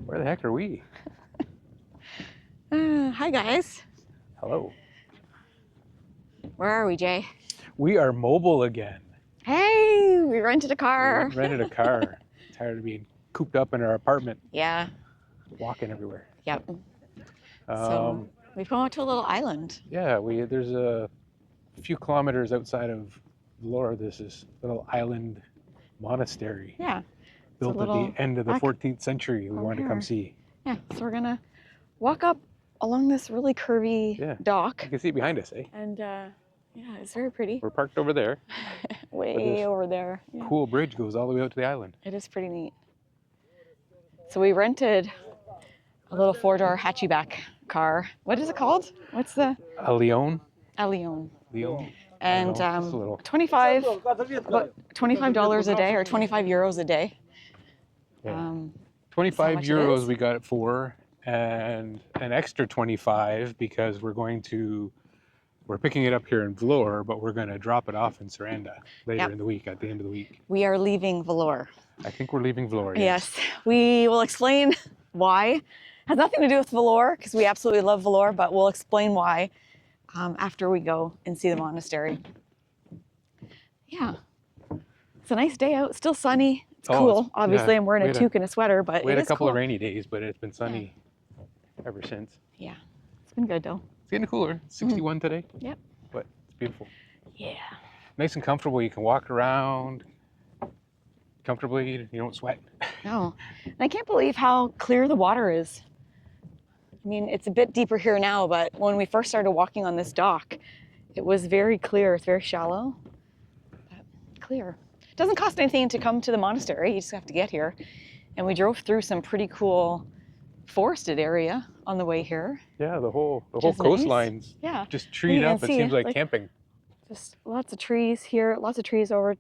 Where the heck are we? Hi guys. Hello. Where are we, Jay? We are mobile again. Hey, we rented a car. We rented a car. Tired of being cooped up in our apartment. Yeah. Walking everywhere. Yep. So we've gone to a little island. Yeah, there's a few kilometers outside of Vlore. There's this little island monastery. Yeah. Built at the end of the 14th century. We wanted to come see. Yeah. So we're gonna walk up along this really curvy dock. You can see it behind us, eh? And yeah, it's very pretty. We're parked over there. Way over there. Yeah. Cool bridge goes all the way out to the island. It is pretty neat. So we rented a little 4-door hatchback car. What is it called? What's the? A Leon. A Leon. Leon. And about $25 a day or 25 euros a day. Yeah. 25 euros we got it for, and an extra 25 because we're picking it up here in Vlore, but we're going to drop it off in Saranda later in the week, at the end of the week. We are leaving Vlore. I think we're leaving Vlore. Yes. We will explain why. Has nothing to do with Vlore, because we absolutely love Vlore, but we'll explain why after we go and see the monastery. Yeah. It's a nice day out. Still sunny. It's cool. Obviously, I'm wearing a toque and a sweater, but we had a couple of rainy days, but it's been sunny ever since. Yeah. It's been good, though. It's getting cooler. It's 61 today. Yep. But it's beautiful. Yeah. Nice and comfortable. You can walk around comfortably. You don't sweat. No. And I can't believe how clear the water is. I mean, it's a bit deeper here now, but when we first started walking on this dock, it was very clear. It's very shallow, but clear. It doesn't cost anything to come to the monastery. You just have to get here. And we drove through some pretty cool forested area on the way here. Yeah, the whole coastline's just treed up. It seems like camping. Just lots of trees here, lots of trees over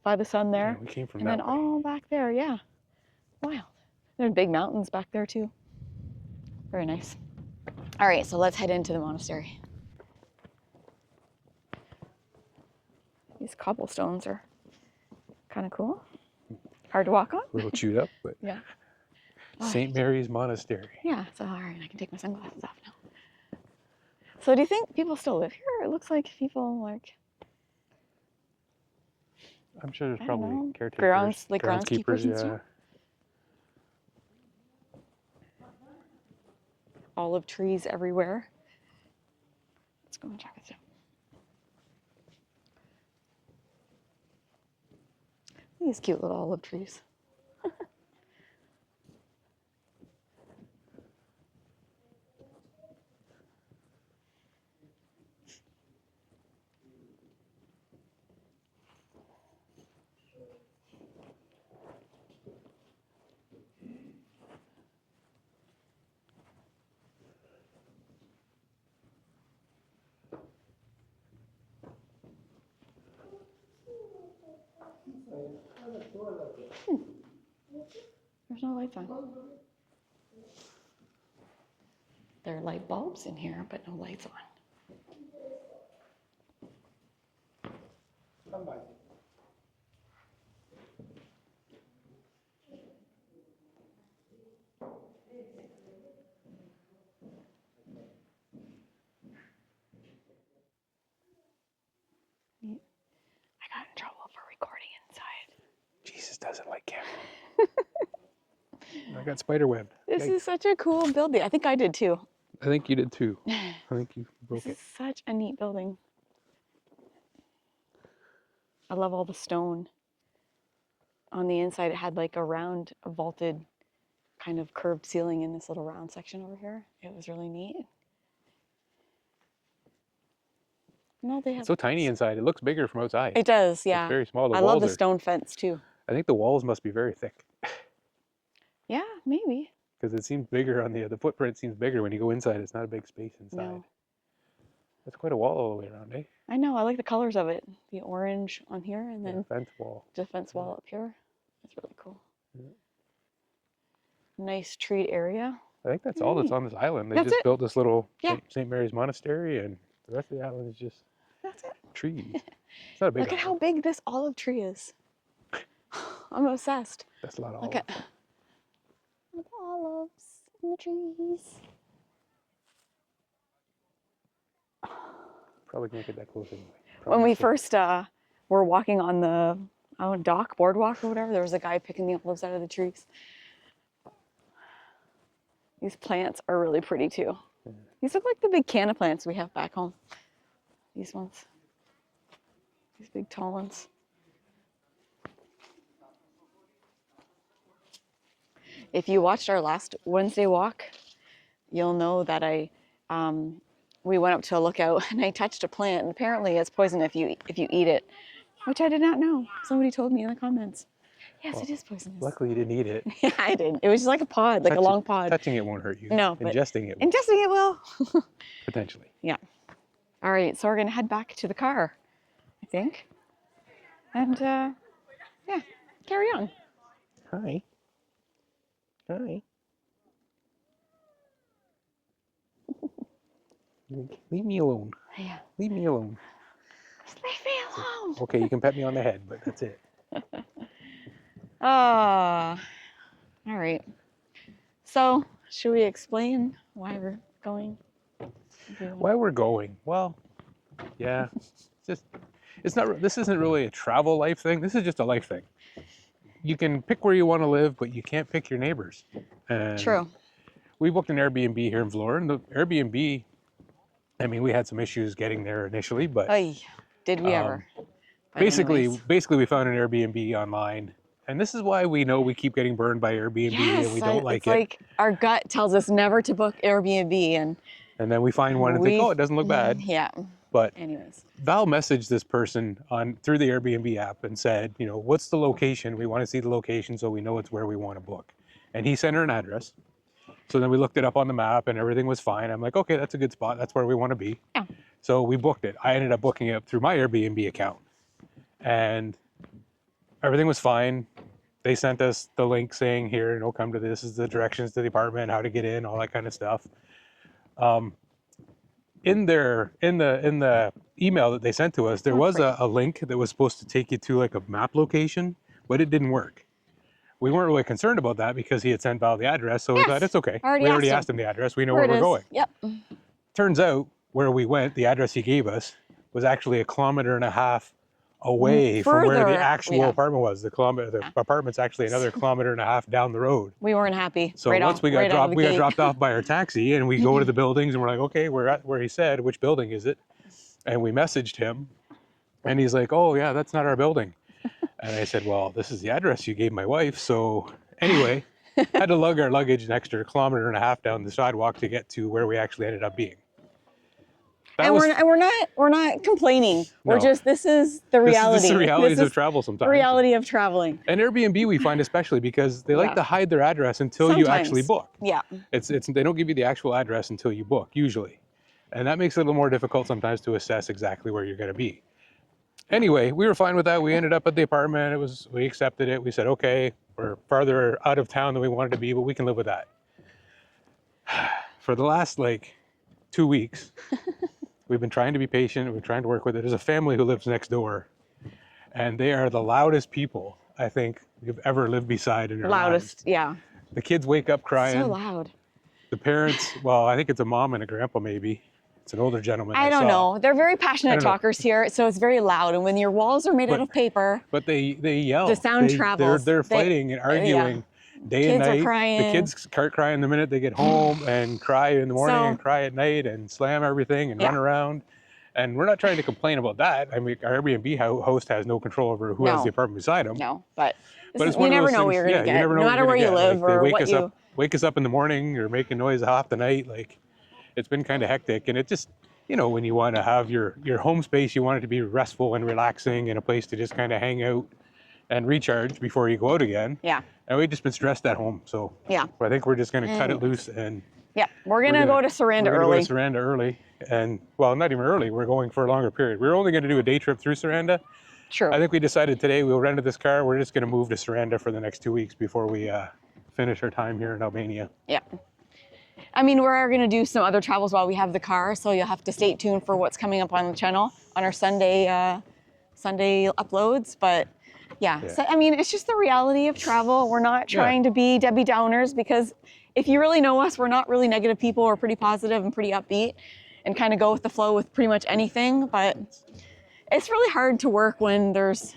by the sun there. Yeah, we came from and that then way. all back there, yeah. Wild. There are big mountains back there too. Very nice. All right, so let's head into the monastery. These cobblestones are kind of cool. Hard to walk on. A little chewed up, but yeah. St. Mary's Monastery. Yeah, so all right, I can take my sunglasses off now. So do you think people still live here? It looks like people like... I'm sure there's probably caretakers. Groundskeepers and stuff. Olive trees everywhere. Let's go and check this out. These cute little olive trees. There's no lights on. There are light bulbs in here, but no lights on. I got in trouble for recording inside. Jesus doesn't like camera. I got spiderweb. This is such a cool building. I think I did too. I think you did too. I think you broke it. This is such a neat building. I love all the stone. On the inside, it had like a vaulted kind of curved ceiling in this little round section over here. It was really neat. No, they have. It's so tiny inside. It looks bigger from outside. It does, yeah. It's very small. I love the stone fence too. I think the walls must be very thick. Yeah, maybe. Because it seems bigger on the footprint seems bigger when you go inside. It's not a big space inside. No. That's quite a wall all the way around, eh? I know. I like the colors of it. The orange on here, and then fence wall. The fence wall up here. It's really cool. Yeah. Nice treed area. I think that's all that's on this island. They just built this little St. Mary's Monastery, and the rest of the island is just trees. It's not a big Look at how big this olive tree is. I'm obsessed. That's a lot of olive. The olives in the trees. Probably can't get that close anyway. When we first were walking on the dock, boardwalk or whatever, there was a guy picking the olives out of the trees. These plants are really pretty too. Yeah. These look like the big canna plants we have back home. These ones. These big tall ones. If you watched our last Wednesday walk, you'll know that we went up to a lookout and I touched a plant, and apparently it's poison if you eat it, which I did not know. Somebody told me in the comments. Yes, it is poisonous. Luckily you didn't eat it. Yeah, I didn't. It was just like a pod, like a long pod. Touching it won't hurt you. No, but ingesting it will. ingesting it will. Potentially. Yeah. All right, so we're gonna head back to the car, I think, and yeah, carry on. Hi. Hi. Leave me alone. Yeah. Leave me alone. Just leave me alone. Okay, you can pet me on the head, but that's it. All right. So, should we explain why we're going? Why we're going? Well, yeah, it's not. This isn't really a travel life thing. This is just a life thing. You can pick where you want to live, but you can't pick your neighbors. And True. we booked an Airbnb here in Vlore, and the Airbnb, I mean, we had some issues getting there initially, but Oy, did we ever? But basically anyways. we found an Airbnb online, and this is why we know we keep getting burned by Airbnb Yes, and we don't like it's it. like our gut tells us never to book Airbnb, and then we find one and think, oh, it doesn't look bad. Yeah. But anyways, Val messaged this person through the Airbnb app and said, you know, what's the location? We want to see the location so we know it's where we want to book. And he sent her an address. So then we looked it up on the map and everything was fine. I'm like, okay, that's a good spot. That's where we want to be. Yeah. So we booked it. I ended up booking it through my Airbnb account. And everything was fine. They sent us the link saying, here, come to this is the directions to the apartment, how to get in, all that kind of stuff. In the email that they sent to us, there was a link that was supposed to take you to like a map location, but it didn't work. We weren't really concerned about that because he had sent Val the address, so we thought it's okay. We already asked him the address. We know where we're going. Yep. Turns out where we went, the address he gave us was actually 1.5 kilometers away from where the actual apartment was. The apartment's actually another 1.5 kilometers down the road. We weren't happy. So once we got dropped off by our taxi, and we go to the buildings, and we're like, okay, we're at where he said. Which building is it? And we messaged him, and he's like, oh yeah, that's not our building. And I said, well, this is the address you gave my wife. So anyway, had to lug our luggage an extra 1.5 kilometers down the sidewalk to get to where we actually ended up being. We're not complaining. No. We're just, this is the reality. This is the realities of travel sometimes. Reality of traveling. And Airbnb we find especially because they like to hide their address until you actually book. Yeah. They don't give you the actual address until you book, usually. And that makes it a little more difficult sometimes to assess exactly where you're going to be. Anyway, we were fine with that. We ended up at the apartment. We accepted it. We said, okay, we're farther out of town than we wanted to be, but we can live with that. For the last 2 weeks, we've been trying to be patient. We're trying to work with it. There's a family who lives next door, and they are the loudest people I think you've ever lived beside in your lives. Yeah. The kids wake up crying. So loud. The parents, well, I think it's a mom and a grandpa maybe. It's an older gentleman. I don't know. They're very passionate talkers here, so it's very loud. And when your walls are made out of paper, but they yell. The sound travels. They're fighting and arguing day and night. Kids are crying. The kids start crying the minute they get home and cry in the morning and cry at night and slam everything and run around. And we're not trying to complain about that. I mean, our Airbnb host has no control over who has the apartment beside him. No, but it's you never know what you're going to get. No matter where you live or what you... Wake us up in the morning or making noise half the night. It's been kind of hectic. And it just... when you want to have your home space, you want it to be restful and relaxing and a place to just kind of hang out and recharge before you go out again. Yeah. And we've just been stressed at home. So yeah, I think we're just going to cut it loose and we're going to go to Saranda early. Go to Saranda early. And well, not even early. We're going for a longer period. We're only going to do a day trip through Saranda. True. I think we decided today we'll rent this car. We're just going to move to Saranda for the next 2 weeks before we finish our time here in Albania. Yeah. I mean, we're going to do some other travels while we have the car, so you'll have to stay tuned for what's coming up on the channel on our Sunday uploads. But Yeah. So, I mean, it's just the reality of travel. We're not trying to be Debbie Downers, because if you really know us, we're not really negative people. We're pretty positive and pretty upbeat and kind of go with the flow with pretty much anything. But it's really hard to work when there's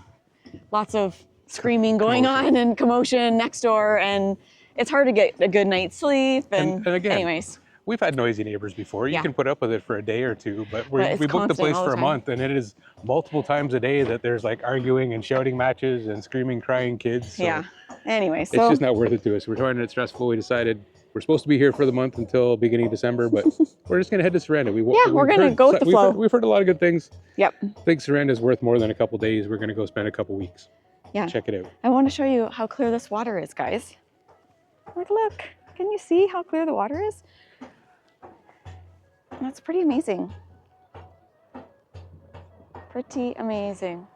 lots of screaming going on and commotion next door, and it's hard to get a good night's sleep. And again, anyways. We've had noisy neighbors before. You can put up with it for a day or two, but we booked the place for a month, and it is multiple times a day that there's like arguing and shouting matches and screaming, crying kids. So Anyway, it's just not worth it to us. We're finding it stressful. We decided we're supposed to be here for the month until beginning of December, but we're just going to head to Saranda. We're going to go with the flow. We've heard a lot of good things. Yep. I think Saranda is worth more than a couple days. We're going to go spend a couple weeks. Yeah. Check it out. I want to show you how clear this water is, guys. Like, look. Can you see how clear the water is? That's pretty amazing. Pretty amazing.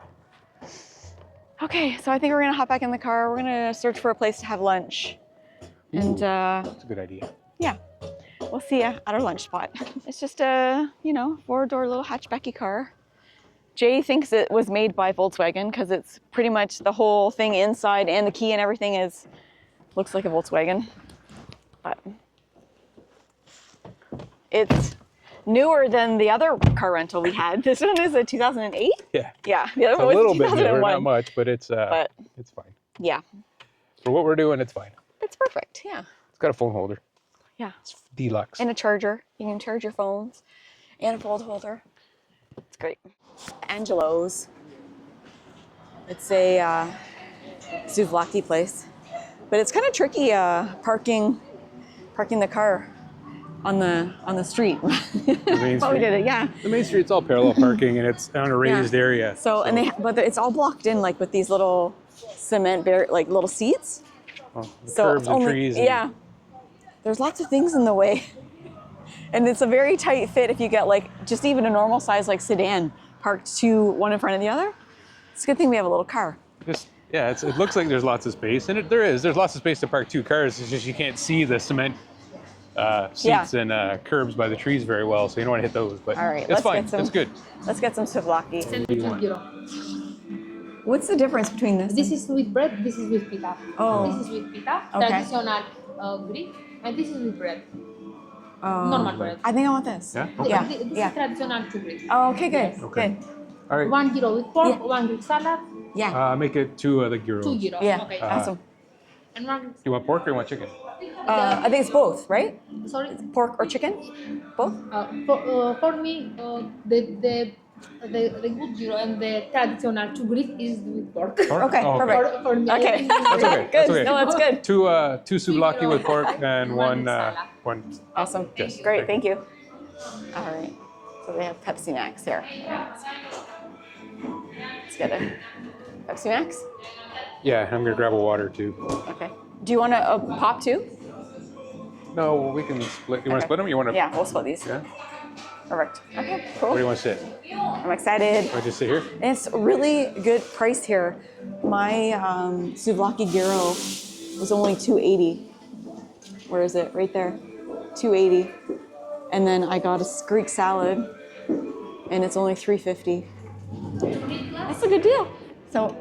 Okay, so I think we're gonna hop back in the car. We're gonna search for a place to have lunch. And that's a good idea. Yeah, we'll see you at our lunch spot. It's just a, you know, 4-door little hatchbacky car. Jay thinks it was made by Volkswagen because it's pretty much the whole thing inside, and the key and everything looks like a Volkswagen. But it's newer than the other car rental we had. This one is a 2008. Yeah. Yeah. The other one was a little 2001. bit newer, not much, but it's fine. Yeah. For what we're doing, it's fine. It's perfect. Yeah. It's got a phone holder. Yeah. It's deluxe. And a charger. You can charge your phones, and a fold holder. It's great. Angelo's. It's a souvlaki place, but it's kind of tricky parking the car on the street. The main But we did it, yeah. The main street's all parallel parking, and it's on a raised area. So but it's all blocked in like with these little cement like little seats. Oh, the curbs and trees. Yeah. There's lots of things in the way. And it's a very tight fit if you get like just even a normal size like sedan parked one in front of the other. It's a good thing we have a little car. It looks like there's lots of space, and there's lots of space to park 2 cars. It's just you can't see the cement seats and curbs by the trees very well, so you don't want to hit those. But all right, it's fine. It's good. Let's get some souvlaki. What's the difference between this? This is with bread. This is with pita. Oh. This is with pita, Okay. traditional Greek, and this is with bread. Normal bread. I think I want this. Yeah. This is traditional to Greek. Oh, okay, good. Yes. Okay. Good. All right. 1 gyro with pork, 1 Greek salad, Yeah. Make it 2 of the gyros. 2 gyros. Yeah. Okay. Awesome. And 1. You want pork or you want chicken? I think it's both, right? Sorry. Pork or chicken? Both? For me, the good gyro and the traditional to Greek is with pork. Okay, Oh, perfect. For me, Okay. That's okay. Good. That's okay. No, that's good. 2 souvlaki with pork and one salad. one. Awesome. Yes, Great. thank Thank you. All right. So they have Pepsi Max here. Let's get it. Pepsi Max? Yeah, I'm gonna grab a water too. Okay. Do you want a pop too? No, we can split. You want to split them? You want to? Yeah, we'll split these. Yeah. Perfect. Okay, Where do cool. you want to sit? I'm excited. Want to just sit here? And it's really good price here. My souvlaki gyro was only $2.80. Where is it? Right there. $2.80. And then I got a Greek salad, and it's only $3.50. That's a good deal. So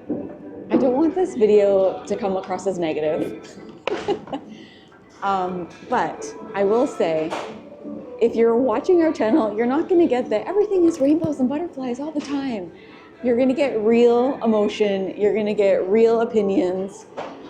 I don't want this video to come across as negative. But I will say, if you're watching our channel, you're not going to get that everything is rainbows and butterflies all the time. You're going to get real emotion. You're going to get real opinions.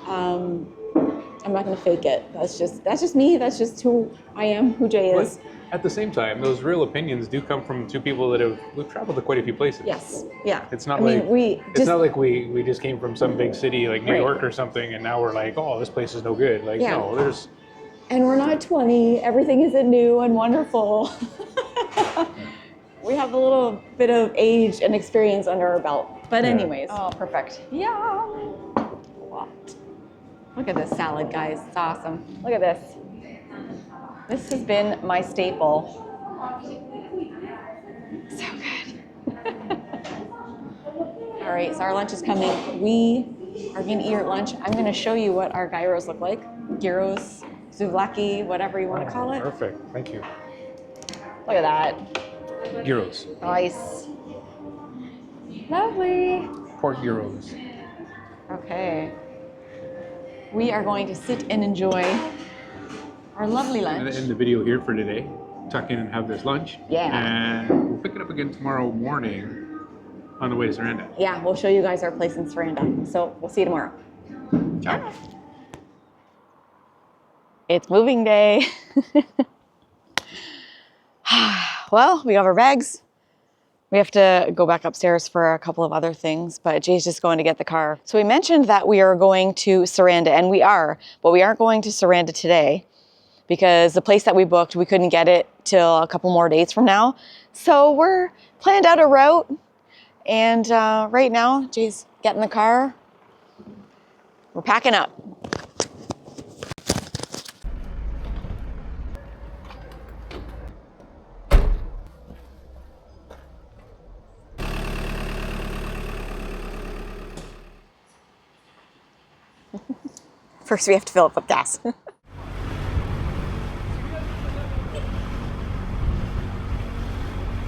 I'm not going to fake it. That's just me. That's just who I am, who Jay is. But at the same time, those real opinions do come from 2 people that we've traveled to quite a few places. Yes. Yeah. It's not I like mean, it's not like we just came from some big city like New Right. York or something, and now we're like, oh, this place is no good. Like, Yeah. no, there's. And we're not 20. Everything isn't new and wonderful. We have a little bit of age and experience under our belt. But Yeah. anyways. Oh, perfect. Yeah. Look at this salad, guys. It's awesome. Look at this. This has been my staple. So good. All right, so our lunch is coming. We are gonna eat our lunch. I'm gonna show you what our gyros look like. Gyros, souvlaki, whatever you want to call it. Perfect. Thank you. Look at that. Gyros. Nice. Lovely. Pork gyros. Okay. We are going to sit and enjoy our lovely I'm going lunch. to end the video here for today. Tuck in and have this lunch. Yeah. And we'll pick it up again tomorrow morning on the way to Saranda. Yeah, we'll show you guys our place in Saranda. So we'll see you tomorrow. Ciao. It's moving day. Well, we have our bags. We have to go back upstairs for a couple of other things, but Jay's just going to get the car. So we mentioned that we are going to Saranda, and we are, but we aren't going to Saranda today because the place that we booked, we couldn't get it till a couple more days from now. So we're planned out a route, and right now, Jay's getting the car. We're packing up. First, we have to fill up with gas.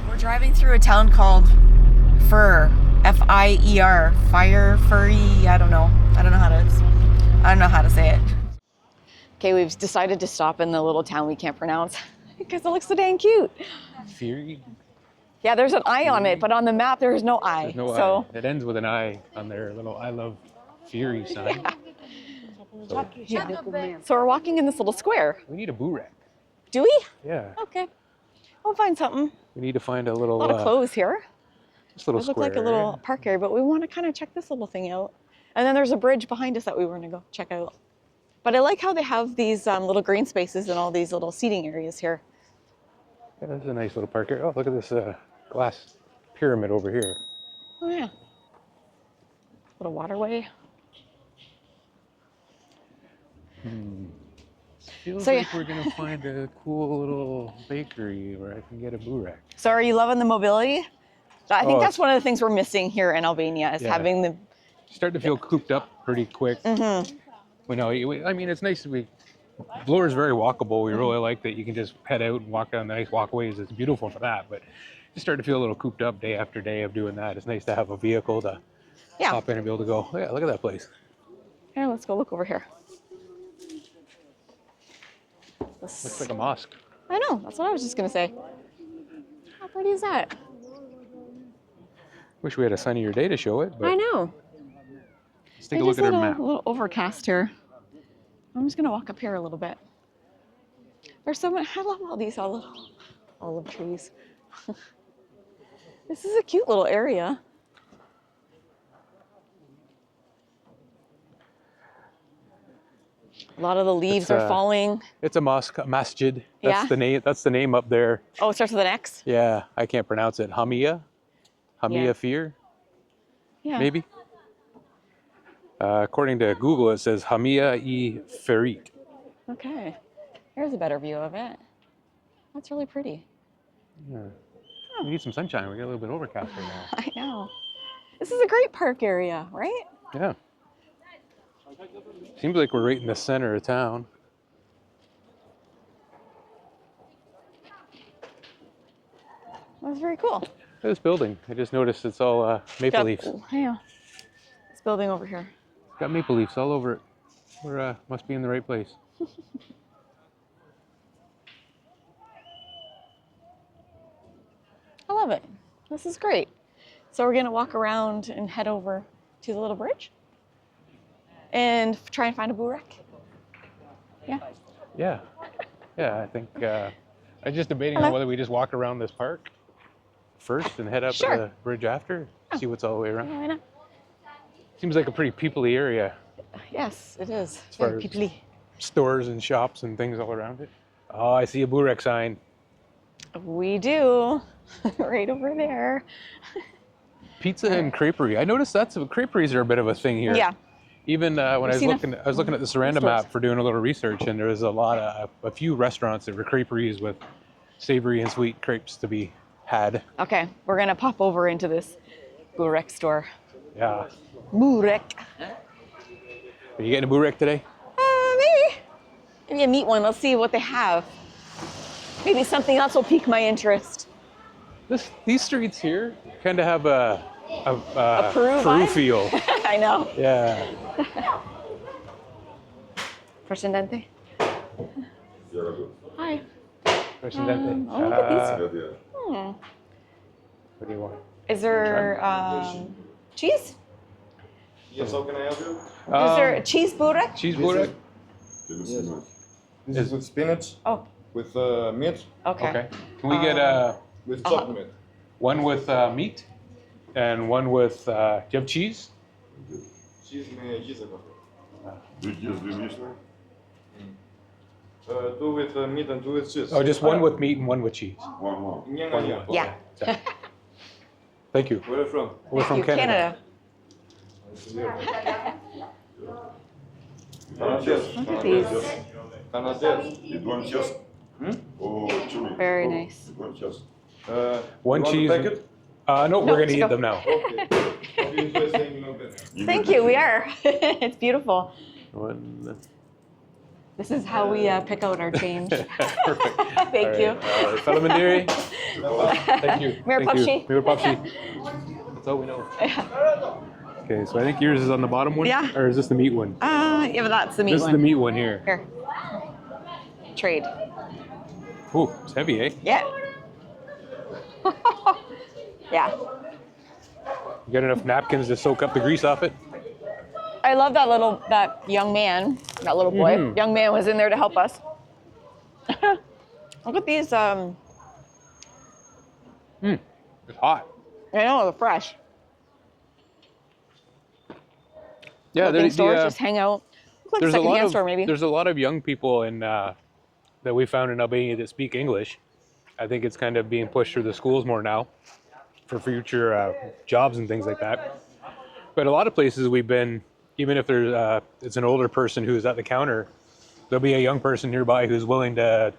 We're driving through a town called Fur, F-I-E-R, Furry. I don't know how to say it. Okay, we've decided to stop in the little town we can't pronounce because it looks so dang cute. Fury? Yeah, there's an I on it, but on the map there's no I. There's no so I. It ends with an I on their little I love Fury sign. Yeah. So we're walking in this little square. We need a burek. Do we? Yeah. Okay. We'll find something. We need to find a little. A lot of clothes here. This little It looked square. like a little park area, but we want to kind of check this little thing out. And then there's a bridge behind us that we were going to go check out. But I like how they have these little green spaces and all these little seating areas here. Yeah, this is a nice little park area. Oh, look at this glass pyramid over here. Oh yeah. Little waterway. Feels So, like yeah. we're gonna find a cool little bakery where I can get a burek. So are you loving the mobility? I think Oh, that's one of the things we're missing here in Albania is Yeah. having the. Starting to feel cooped up pretty quick. Mm-hmm. We know. I mean, it's nice. Vlore is very walkable. We really like that you can just head out and walk down the nice walkways. It's beautiful for that. But just start to feel a little cooped up day after day of doing that. It's nice to have a vehicle to hop in and be able to go. Oh, yeah, look at that place. Here, let's go look over here. Looks like a mosque. I know. That's what I was just gonna say. How pretty is that? Wish we had a sunnier day to show it. But I know. let's take a look at our map. A little overcast here. I'm just gonna walk up here a little bit. There's so many. I love all these olive trees. This is a cute little area. A lot of the leaves are falling. It's a mosque, a masjid. That's Yeah? the name. That's the name up there. Oh, it starts with an X? Yeah, I can't pronounce it. Hamia Yeah. Fear, Yeah. maybe. According to Google, it says Hamia Ferit. Okay. Here's a better view of it. That's really pretty. Yeah. We need some sunshine. We got a little bit overcast right now. I know. This is a great park area, right? Yeah. Seems like we're right in the center of town. That's very cool. This building, I just noticed it's all maple leaves. Yeah. This building over here. Got maple leaves all over it. We're must be in the right place. I love it. This is great. So we're gonna walk around and head over to the little bridge and try and find a burek. Yeah. Yeah. Yeah, I think I'm just debating on whether we just walk around this park first and head up Sure. the bridge after, see what's all the way around. Yeah, why not? Seems like a pretty people-y area. Yes, it is. As far Very as- peoply. Stores and shops and things all around it. Oh, I see a burek sign. We do. Right over there. Pizza and creperie. I noticed creperies are a bit of a thing here. Yeah. Even when I was seen looking at the Saranda stores. map for doing a little research, and there was a few restaurants that were creperies with savory and sweet crepes to be had. Okay, we're gonna pop over into this burek store. Yeah. Burek. Are you getting a burek today? Maybe. Maybe a meat one. Let's see what they have. Maybe something else will pique my interest. These streets here kind of have a Peru Peru vibe? feel. I know. Yeah. Presidente. Hi. Presidente. Oh, look at these. What do you want? Is there cheese? Yes, how can I help you? Is there cheese burek? Cheese burek? This is with spinach, Oh, with meat, okay. Okay. Can we get with chopped meat. one with meat and one with, do you have cheese? Cheese не cheese. Two Two with meat and two with cheese. Oh, just one with meat and one with cheese. Не. Yeah. Thank you. Where are you from? We're from You're Canada. Canadian. Look at these. Canadian. Very nice. One cheese. Packet? No, we're gonna let's eat go. them now. Okay. Thank you. We are. It's beautiful. One. This is how we pick out our change. Perfect. Thank you. Salamandiri. Thank you. Mir Thank you. popsi. Mir popsi. That's all we know. Okay, so I think yours is on the bottom one? Yeah. Or is this the meat one? Yeah, but that's the meat This one. is the meat one here. Here. Trade. Ooh, it's heavy, eh? Yeah. Yeah. You got enough napkins to soak up the grease off it? I love that young man, that little boy. Mhm. Young man was in there to help us. Look at these. It's hot. I know they're fresh. Yeah, Looking stores just hang out. Look like a there's a lot secondhand of store maybe. there's a lot of young people in that we found in Albania that speak English. I think it's kind of being pushed through the schools more now for future jobs and things like that. But a lot of places we've been, even if there's it's an older person who's at the counter, there'll be a young person nearby who's willing to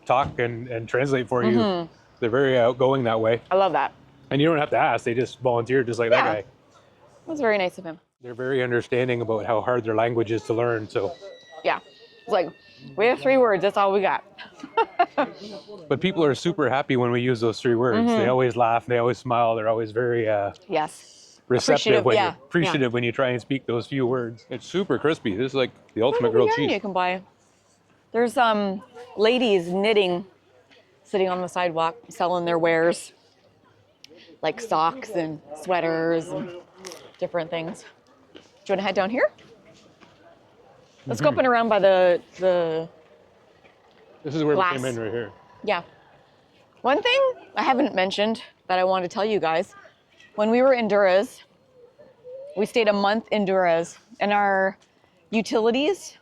talk and translate for you. They're very outgoing that way, I love that. and you don't have to ask; they just volunteer, just like Yeah. that guy. It was very nice of him. They're very understanding about how hard their language is to learn. So, Yeah. It's like, we have 3 words, that's all we got. but people are super happy when we use those 3 words. They always laugh, they always smile, they're always very Yes. receptive when yeah, you appreciative when you try and speak those few words. It's super crispy. This is like the ultimate Look at grilled the yarn you cheese. can buy. There's ladies knitting, sitting on the sidewalk, selling their wares, like socks and sweaters and different things. Do you want to head down here? Let's go up and around by the This is where glass. we came in right here. Yeah. One thing I haven't mentioned that I want to tell you guys, when we were in Duras, we stayed a month in Duras, and our utilities,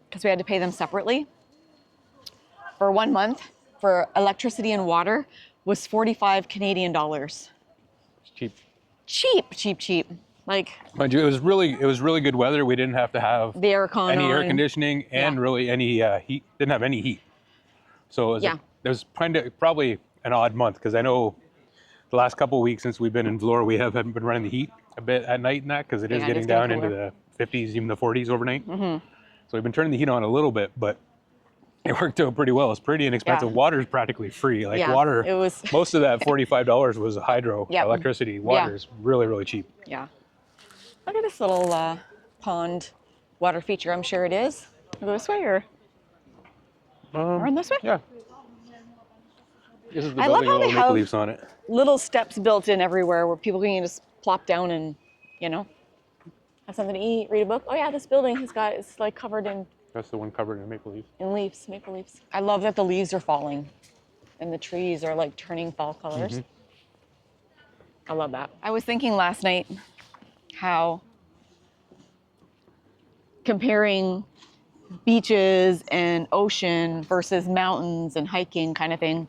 because we had to pay them separately, for 1 month for electricity and water was 45 Canadian dollars. It's cheap. Cheap, cheap, cheap. Like Mind you, it was really good weather. We didn't have to have the aircon any air on. conditioning and Yeah. really any heat. Didn't have any heat. So it was probably an odd month because I know the last couple of weeks since we've been in Vlore, we haven't been running the heat a bit at night and that because it is Yeah, it getting is down getting into the 50s, even the 40s overnight. So we've been turning the heat on a little bit, but it worked out pretty well. It's pretty inexpensive. Yeah. Water's practically free. Like Yeah, water, it was- most of that $45 was hydro Yep. electricity. Water's really, really cheap. Yeah. Look at this little pond water feature. I'm sure it is. I'll go this way or run this way? Yeah. This is the I love building how with they all maple have- leaves on it. Little steps built in everywhere where people can just plop down and, have something to eat, read a book. Oh yeah, this building it's like covered in That's the one covered in maple leaves. leaves, maple leaves. I love that the leaves are falling and the trees are like turning fall colors. I love that. I was thinking last night how comparing beaches and ocean versus mountains and hiking kind of thing.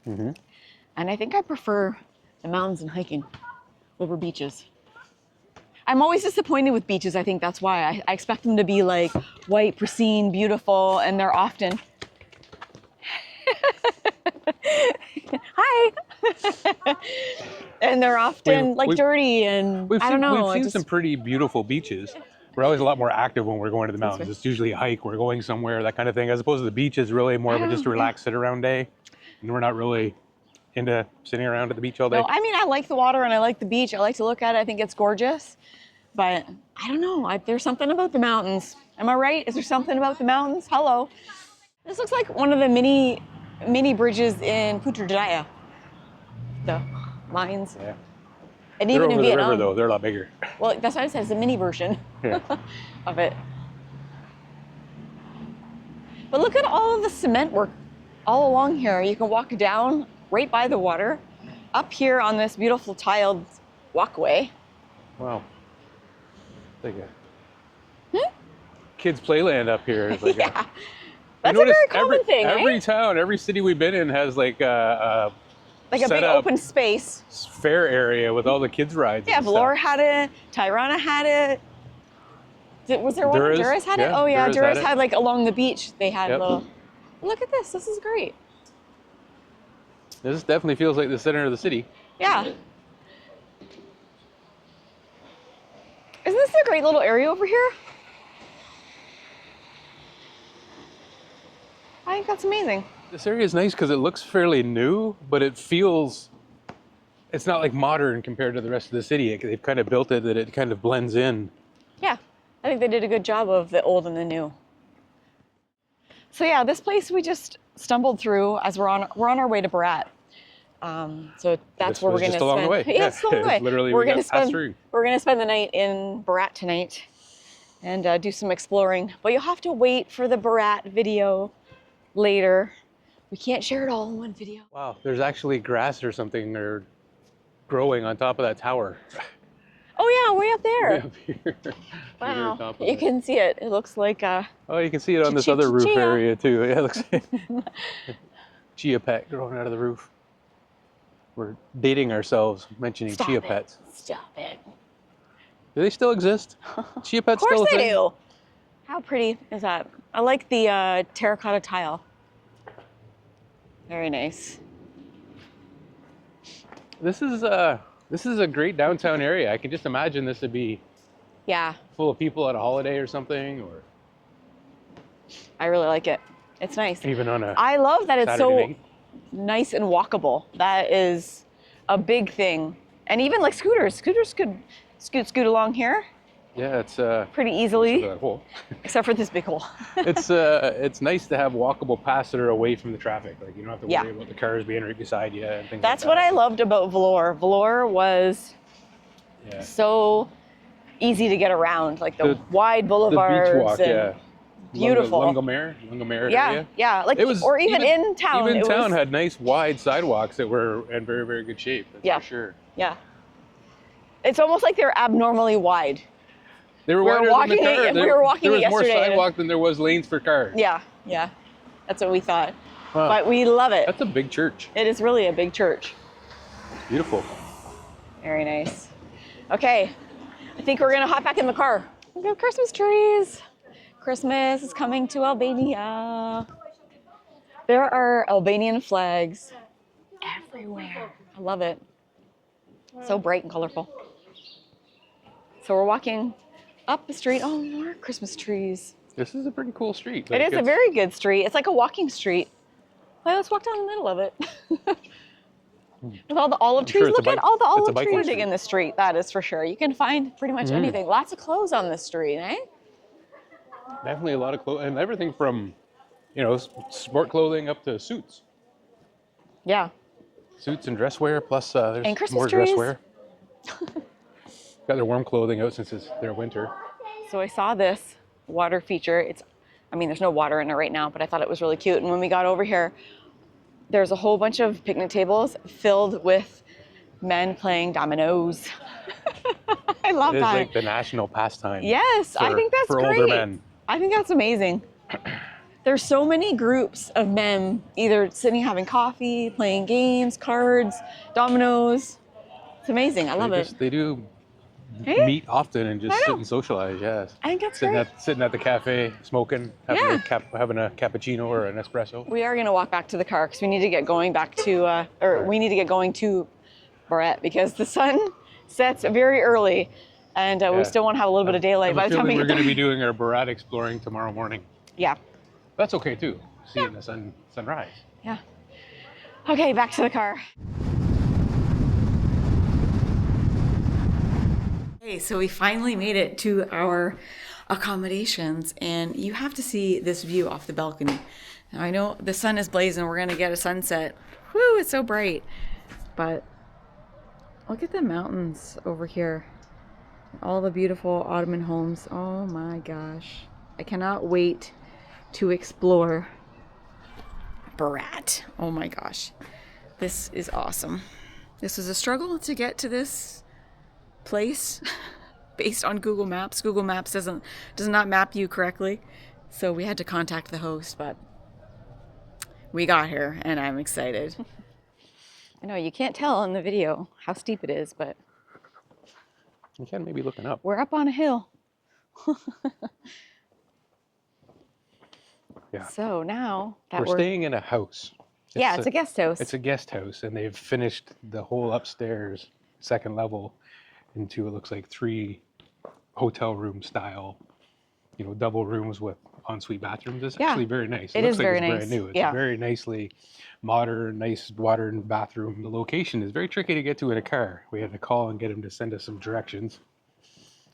And I think I prefer the mountains and hiking over beaches. I'm always disappointed with beaches. I think that's why I expect them to be like white, pristine, beautiful, and they're often. Hi. And they're often We've- dirty and We've I seen, don't know. we've seen some pretty beautiful beaches. We're always a lot more active when we're going to the mountains. It's usually a hike, we're going somewhere, that kind of thing, as opposed to the beach is really more of a just a relaxed sit around day. And we're not really into sitting around at the beach all day. No, I mean, I like the water and I like the beach. I like to look at it. I think it's gorgeous. But I don't know. There's something about the mountains. Am I right? Is there something about the mountains? Hello. This looks like one of the mini bridges in Putrajaya. The lines. Yeah. And They're even over in the Vietnam. river though. They're a lot bigger. Well, that's what I said. It's a mini version Yeah. of it. But look at all of the cement work all along here. You can walk down right by the water, up here on this beautiful tiled walkway. Wow. Like a kids' playland up here. It's like Yeah. a, That's a very common thing, Every right? town, every city we've been in has like a Like a set big up open space. fair area with all the kids' rides. Yeah, and Vlore stuff. had it. Tirana had it. Was there one? Duras, Duras had it? yeah, Oh yeah, Duras Duras had it. had like along the beach. They had Yep. little. Look at this. This is great. This definitely feels like the center of the city. Yeah. Isn't this a great little area over here? I think that's amazing. This area is nice because it looks fairly new, but it feels, it's not like modern compared to the rest of the city. They've kind of built it that it kind of blends in. Yeah, I think they did a good job of the old and the new. So yeah, this place we just stumbled through as we're on our way to Barat. So that's This where we're was going to just along the way. Yeah, it's along the way. Literally, we're we gonna got passed spend through. we're going to spend the night in Barat tonight and do some exploring. But you'll have to wait for the Barat video later. We can't share it all in one video. Wow, there's actually grass or something or growing on top of that tower. Oh yeah, way up there. Way up here. Right on Wow, top of you it. can see it. It looks like Oh, you can see it on this other roof Chia. area too. Yeah, it looks like chia pet growing out of the roof. We're dating ourselves mentioning Stop chia it. pets. Stop it. Do they still exist? Chia Of pets course still a they thing? do. How pretty is that? I like the terracotta tile. Very nice. This is a great downtown area. I can just imagine this would be Yeah, full of people at a holiday or something, or I really like it. It's nice. even on a I love that it's Saturday so night. nice and walkable. That is a big thing. And even like scooters. Scooters could scoot along here Yeah, it's pretty easily, hole. except for this big hole. It's nice to have walkable paths that are away from the traffic. Like you don't have to Yeah. worry about the cars being right beside you and things That's like what that. I loved about Vlore. Vlore was Yeah. so easy to get around, like the The- wide The boulevards. beach walk, and yeah. beautiful. Lungomare Yeah, area. yeah. Like, It was or even in town. Even it town was, had nice wide sidewalks that were in very, very good shape. That's Yeah. for sure. yeah. It's almost like they're abnormally wide. They were We were wider walking than the car. it- we were walking There it was more yesterday. sidewalk than there was lanes for cars. Yeah, yeah. That's what we thought. Wow. But we love it. That's a big church. It is really a big church. Beautiful. Very nice. Okay, I think we're gonna hop back in the car. Look at Christmas trees. Christmas is coming to Albania. There are Albanian flags everywhere. I love it. So bright and colorful. So we're walking up the street. Oh, more Christmas trees. This is a pretty cool street. It is a very good street. It's like a walking street. Well, let's walk down the middle of it. With all the olive trees. sure it's a Look at bike- all the it's a olive biking trees street. in the street. That is for sure. You can find pretty much anything. Lots of clothes on this street, eh? Definitely a lot of clothes and everything from, sport clothing up to suits. Yeah. Suits and dress wear, plus there's And Christmas more trees. dress wear. Got their warm clothing out since it's their winter. So I saw this water feature. There's no water in it right now, but I thought it was really cute. And when we got over here, there's a whole bunch of picnic tables filled with men playing dominoes. I love It is that. like the national pastime. Yes, I think that's for great. older men. I think that's amazing. There's so many groups of men either sitting having coffee, playing games, cards, dominoes. It's amazing. I love it. They do Eh? meet often and just I sit know. and socialize. Yes. I think that's Sitting great. sitting at the cafe, smoking, having a cappuccino or an espresso. We are going to walk back to the car because we need to get going back to, we need to get going to Barat because the sun sets very early and we still want to have a little bit of daylight by the time we we're get going to there. be doing our Barat exploring tomorrow morning. Yeah, That's okay too. Seeing the sunrise. yeah. Okay, back to the car. Okay, so we finally made it to our accommodations, and you have to see this view off the balcony. Now, I know the sun is blazing, we're gonna get a sunset. Woo, it's so bright. But look at the mountains over here. All the beautiful Ottoman homes. Oh my gosh. I cannot wait to explore Berat. Oh my gosh. This is awesome. This is a struggle to get to this place based on Google Maps. Google Maps does not map you correctly. So we had to contact the host, but we got here and I'm excited. I know you can't tell in the video how steep it is, but You can maybe looking up. we're up on a hill. Yeah. So now that We're staying in a house. it's a guest house. It's a guest house, and they've finished the whole upstairs, second level, into, it looks like 3 hotel room style, you know, double rooms with ensuite bathrooms. It's Yeah. actually very nice. It looks is like very it's nice. brand new. It's Yeah. very nicely modern, nice modern bathroom. The location is very tricky to get to in a car. We had to call and get him to send us some directions.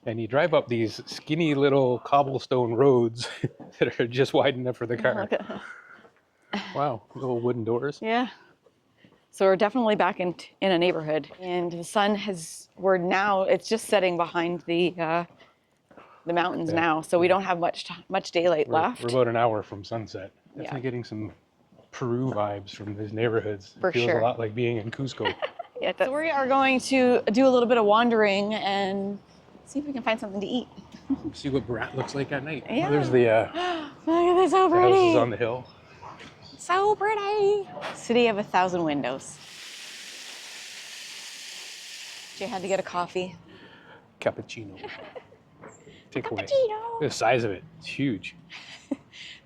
And you drive up these skinny little cobblestone roads that are just wide enough for the car. Look at- Wow, little wooden doors. Yeah. So we're definitely back in a neighborhood, and the sun it's just setting behind the mountains Yeah. now, so we don't have much daylight left. We're about an hour from sunset. Yeah. Definitely getting some Peru vibes from these neighborhoods. For It feels sure. a lot like being in Cusco. Yeah, so we are going to do a little bit of wandering and see if we can find something to eat. See what Berat looks like at night. Yeah. Oh, there's the Look at this, so pretty. houses on the hill. So pretty. City of 1,000 windows. Jay had to get a coffee. Cappuccino. Take away. Cappuccino. The size of it, it's huge.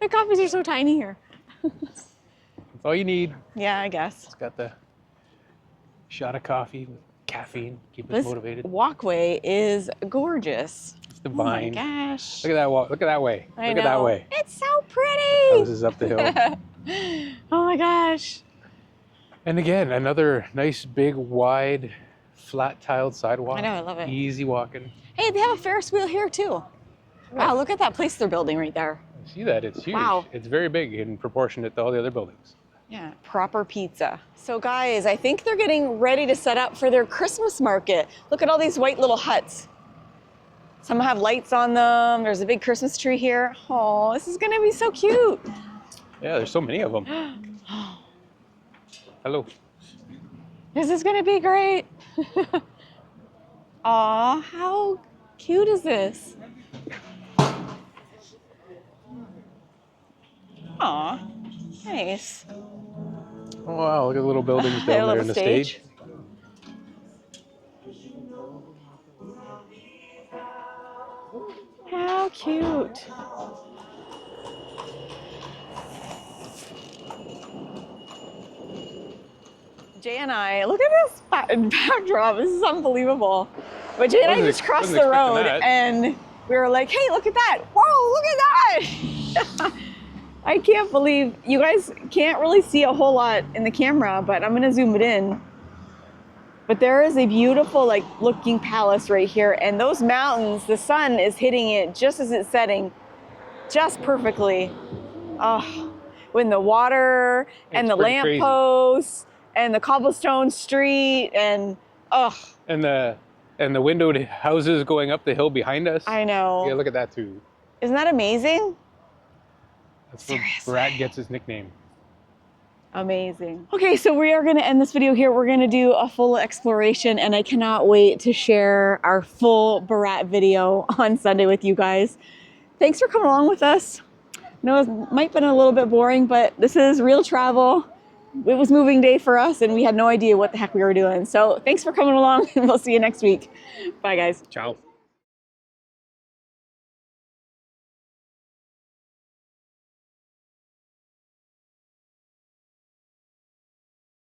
The coffees are so tiny here. That's all you need. Yeah, I guess. It's got the shot of coffee with caffeine, keep us This motivated. walkway is gorgeous. It's divine. Oh my gosh. Look at that walk. Look at that way. I Look know. at that way. It's so pretty. Houses up the hill. Oh my gosh. And again, another nice, big, wide, flat tiled sidewalk. I know, I love it. Easy walking. Hey, they have a Ferris wheel here too. Wow, look at that place they're building right there. See that? It's huge. Wow. It's very big in proportionate to all the other buildings. Yeah, proper pizza. So guys, I think they're getting ready to set up for their Christmas market. Look at all these white little huts. Some have lights on them. There's a big Christmas tree here. Oh, this is gonna be so cute. Yeah, there's so many of them. Hello. This is gonna be great. Aw, how cute is this? Aw, nice. Oh, wow, look at the little buildings They have down a there in little the stage. How cute. Jay and I, look at this backdrop. This is unbelievable. But Jay and I just crossed the road and we were like, hey, look at that. Whoa, look at that. I can't believe, you guys can't really see a whole lot in the camera, but I'm gonna zoom it in. But there is a beautiful looking palace right here, and those mountains, the sun is hitting it just as it's setting, just perfectly. Oh, when the water and the lampposts and the cobblestone street and And the windowed houses going up the hill behind us. I know. Yeah, look at that too. Isn't that amazing? That's where Seriously. Berat gets his nickname. Amazing. Okay, so we are going to end this video here. We're going to do a full exploration, and I cannot wait to share our full Berat video on Sunday with you guys. Thanks for coming along with us. I know it might have been a little bit boring, but this is real travel. It was moving day for us, and we had no idea what the heck we were doing. So thanks for coming along, and we'll see you next week. Bye, guys. Ciao.